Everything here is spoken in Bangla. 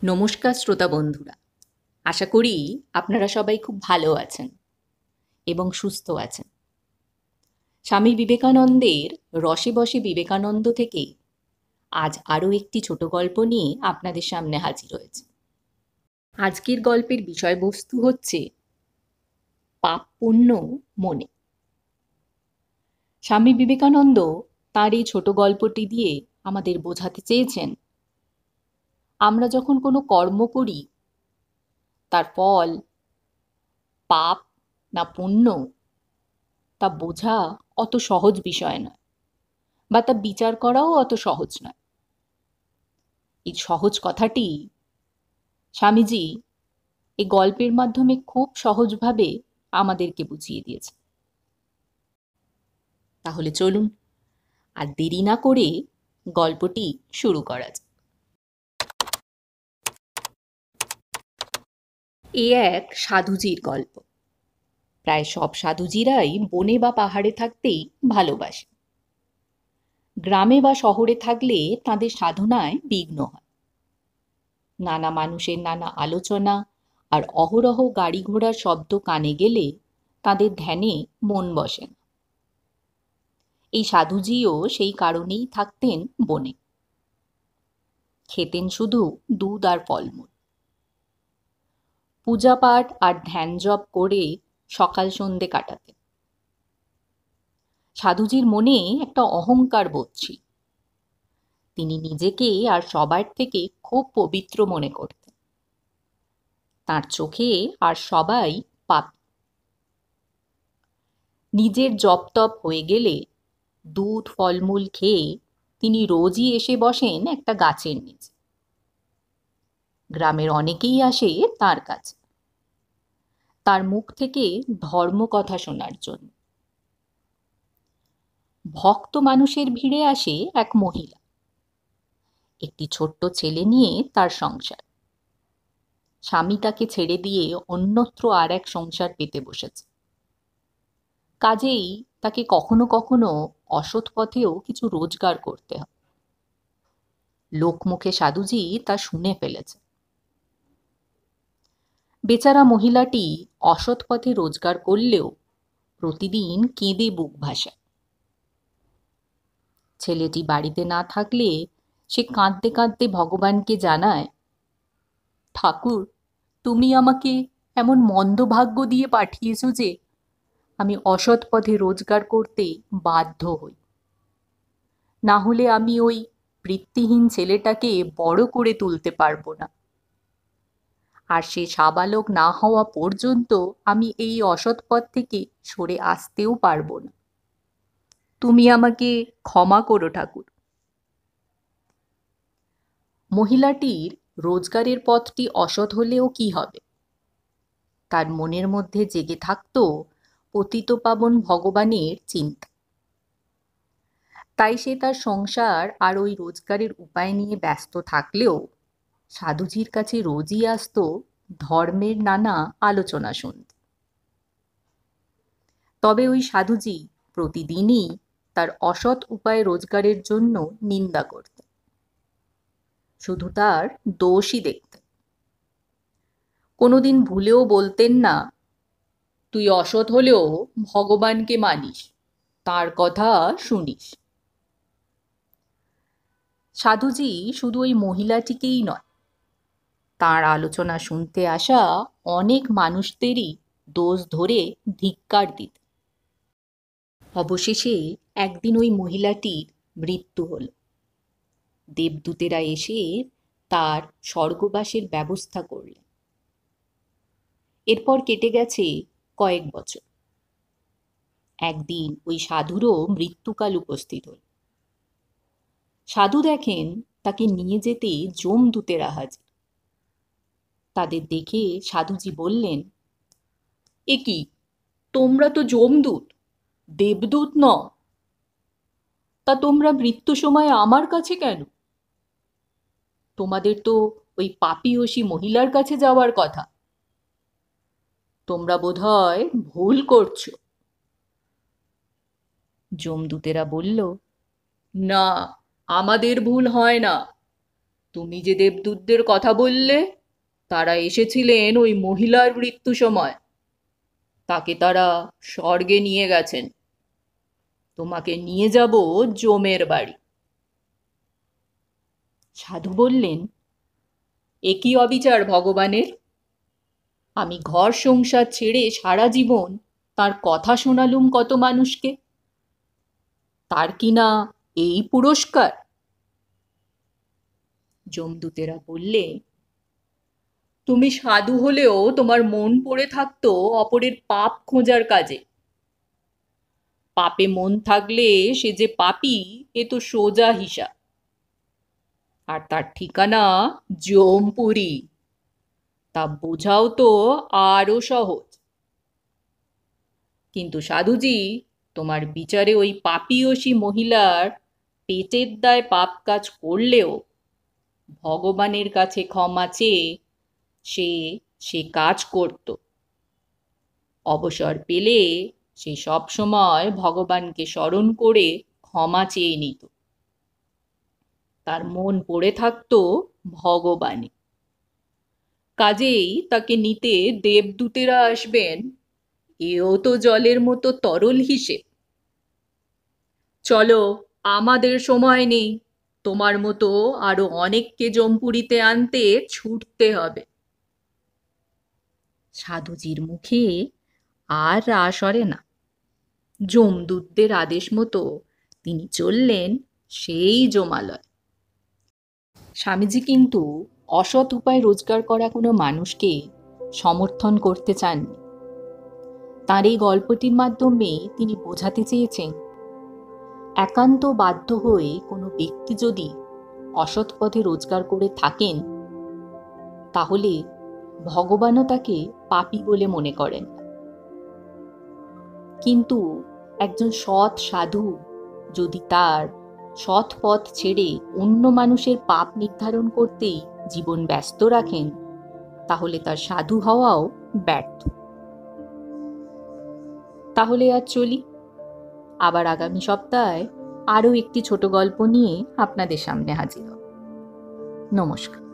নমস্কার শ্রোতা বন্ধুরা, আশা করি আপনারা সবাই খুব ভালো আছেন এবং সুস্থ আছেন। স্বামী বিবেকানন্দের রসে বসে বিবেকানন্দ থেকে আজ আরও একটি ছোট গল্প নিয়ে আপনাদের সামনে হাজির হয়েছে। আজকের গল্পের বিষয়বস্তু হচ্ছে পাপ পুণ্য মনে। স্বামী বিবেকানন্দ তার এই ছোট গল্পটি দিয়ে আমাদের বোঝাতে চেয়েছেন, আমরা যখন কোনো কর্ম করি তার ফল পাপ না পুণ্য তা বোঝা অত সহজ বিষয় নয়, বা তা বিচার করাও অত সহজ নয়। এই সহজ কথাটি স্বামীজি এই গল্পের মাধ্যমে খুব সহজভাবে আমাদেরকে বুঝিয়ে দিয়েছে। তাহলে চলুন আর দেরি না করে গল্পটি শুরু করা যাক। এ এক সাধুজির গল্প। প্রায় সব সাধুজিরাই বনে বা পাহাড়ে থাকতেই ভালোবাসে। গ্রামে বা শহরে থাকলে তাদের সাধনায় বিঘ্ন হয়। নানা মানুষের নানা আলোচনা আর অহরহ গাড়ি ঘোড়ার শব্দ কানে গেলে তাদের ধ্যানে মন বসে না। এই সাধুজিও সেই কারণেই থাকতেন বনে। খেতেন শুধু দুধ আর ফলমূল। পূজা পাঠ আর ধ্যান জপ করে সকাল সন্ধে কাটাতেন। সাধুজির মনে একটা অহংকার বোধ ছিল। তিনি নিজেকে আর সবার থেকে খুব পবিত্র মনে করতেন। তার চোখে আর সবাই পাপী। নিজের জপ তপ হয়ে গেলে দুধ ফলমূল খেয়ে তিনি রোজই এসে বসেন একটা গাছের নিচে। গ্রামের অনেকেই আসে তার কাছে, তার মুখ থেকে ধর্ম কথা শোনার জন্য। ভক্ত মানুষের ভিড়ে আসে এক মহিলা, একটি ছোট্ট ছেলে নিয়ে তার সংসার। স্বামী তাকে ছেড়ে দিয়ে অন্যত্র আর এক সংসার পেতে বসেছে। কাজেই তাকে কখনো কখনো অসৎ পথেও কিছু রোজগার করতে হয়। লোকমুখে সাধুজি তা শুনে ফেলেছে। বেচারা মহিলাটি অসৎ পথে রোজগার করলেও প্রতিদিন কেঁদে বুক ভাসায়। ছেলেটি বাড়িতে না থাকলে সে কাঁদতে কাঁদতে ভগবানকে জানায়, ঠাকুর, তুমি আমাকে এমন মন্দ ভাগ্য দিয়ে পাঠিয়েছ যে আমি অসৎ পথে রোজগার করতে বাধ্য হই। না হলে আমি ওই বৃত্তিহীন ছেলেটাকে বড় করে তুলতে পারবো না। আর সে সাবালক না হওয়া পর্যন্ত আমি এই অসৎ পথ থেকে সরে আসতেও পারবো না। তুমি আমাকে ক্ষমা করো ঠাকুর। মহিলাটির রোজগারের পথটি অসৎ হলেও কি হবে? তার মনের মধ্যে জেগে থাকত পতিতপাবন ভগবানের চিন্তা। তাই সে তার সংসার আর ওই রোজগারের উপায় নিয়ে ব্যস্ত থাকলেও সাধুজির কাছে রোজই আসতো ধর্মের নানা আলোচনা শুনতে। তবে ওই সাধুজি প্রতিদিনই তার অসৎ উপায় রোজগারের জন্য নিন্দা করতেন। শুধু তার দোষই দেখতেন। কোনোদিন ভুলেও বলতেন না, তুই অসৎ হলেও ভগবানকে মানিস, তার কথা শুনিস। সাধুজি শুধু ওই মহিলাটিকেই নয়, তার আলোচনা শুনতে আসা অনেক মানুষদেরই দোষ ধরে ধিক্কার দিত। অবশেষে একদিন ওই মহিলাটির মৃত্যু হল। দেবদূতেরা এসে তার স্বর্গবাসের ব্যবস্থা করলেন। এরপর কেটে গেছে কয়েক বছর। একদিন ওই সাধুরও মৃত্যুকাল উপস্থিত হল। সাধু দেখেন তাকে নিয়ে যেতে যমদূতেরা হাজির। তাদের দেখে সাধুজি বললেন, এ কি, তোমরা তো যমদূত, দেবদূত ন? তা তোমরা মৃত্যু সময় আমার কাছে কেন? তোমাদের তো ওই পাপীয়সী মহিলার কাছে যাওয়ার কথা। তোমরা বোধহয় ভুল করছো। যমদূতেরা বলল, না, আমাদের ভুল হয় না। তুমি যে দেবদূতদের কথা বললে, তারা এসেছিলেন ওই মহিলার মৃত্যু সময়। তাকে তারা স্বর্গে নিয়ে গেছেন। তোমাকে নিয়ে যাব জমের বাড়ি। সাধু বললেন, এ কি অবিচার ভগবানের! আমি ঘর সংসার ছেড়ে সারা জীবন তার কথা শোনালুম কত মানুষকে, তার কিনা এই পুরস্কার! যমদূতেরা বললে, তুমি সাধু হলেও তোমার মন পড়ে থাকতো অপরের পাপ খোঁজার কাজে। পাপে মন থাকলে সে যে পাপী, এ তো সোজা হিসাব। আর তার ঠিকানা জমপুরি। তা বোঝাও তো আরো সহজ। কিন্তু সাধুজি, তোমার বিচারে ওই পাপীয়সী মহিলার পেটের দায় পাপ কাজ করলেও ভগবানের কাছে ক্ষমা চেয়ে সে সে কাজ করত। অবসর পেলে সে সব সময় ভগবানকে স্মরণ করে ক্ষমা চেয়ে নিত। তার মন পড়ে থাকতো ভগবানে। কাজেই তাকে নিতে দেবদূতেরা আসবেন, এও তো জলের মতো তরল হিসেব। চলো, আমাদের সময় নেই। তোমার মতো আরো অনেককে জমপুরিতে আনতে ছুটতে হবে। সাধুজির মুখে আর রাশ সরে না। যমদূতদের আদেশ মতো তিনি চললেন সেই জমালয়। স্বামীজি কিন্তু অসৎ উপায় রোজগার করা কোনো মানুষকে সমর্থন করতে চাননি। তার এই গল্পটির মাধ্যমে তিনি বোঝাতে চেয়েছেন, একান্ত বাধ্য হয়ে কোনো ব্যক্তি যদি অসৎ পথে রোজগার করে থাকেন, তাহলে ভগবানও তাকে পাপী বলে মনে করেন। কিন্তু একজন সৎ সাধু যদি তার সৎ পথ ছেড়ে অন্য মানুষের পাপ নির্ধারণ করতেই জীবন ব্যস্ত রাখেন, তাহলে তার সাধু হওয়াও ব্যর্থ। তাহলে আর চলি। আবার আগামী সপ্তাহে আরও একটি ছোট গল্প নিয়ে আপনাদের সামনে হাজির হব। নমস্কার।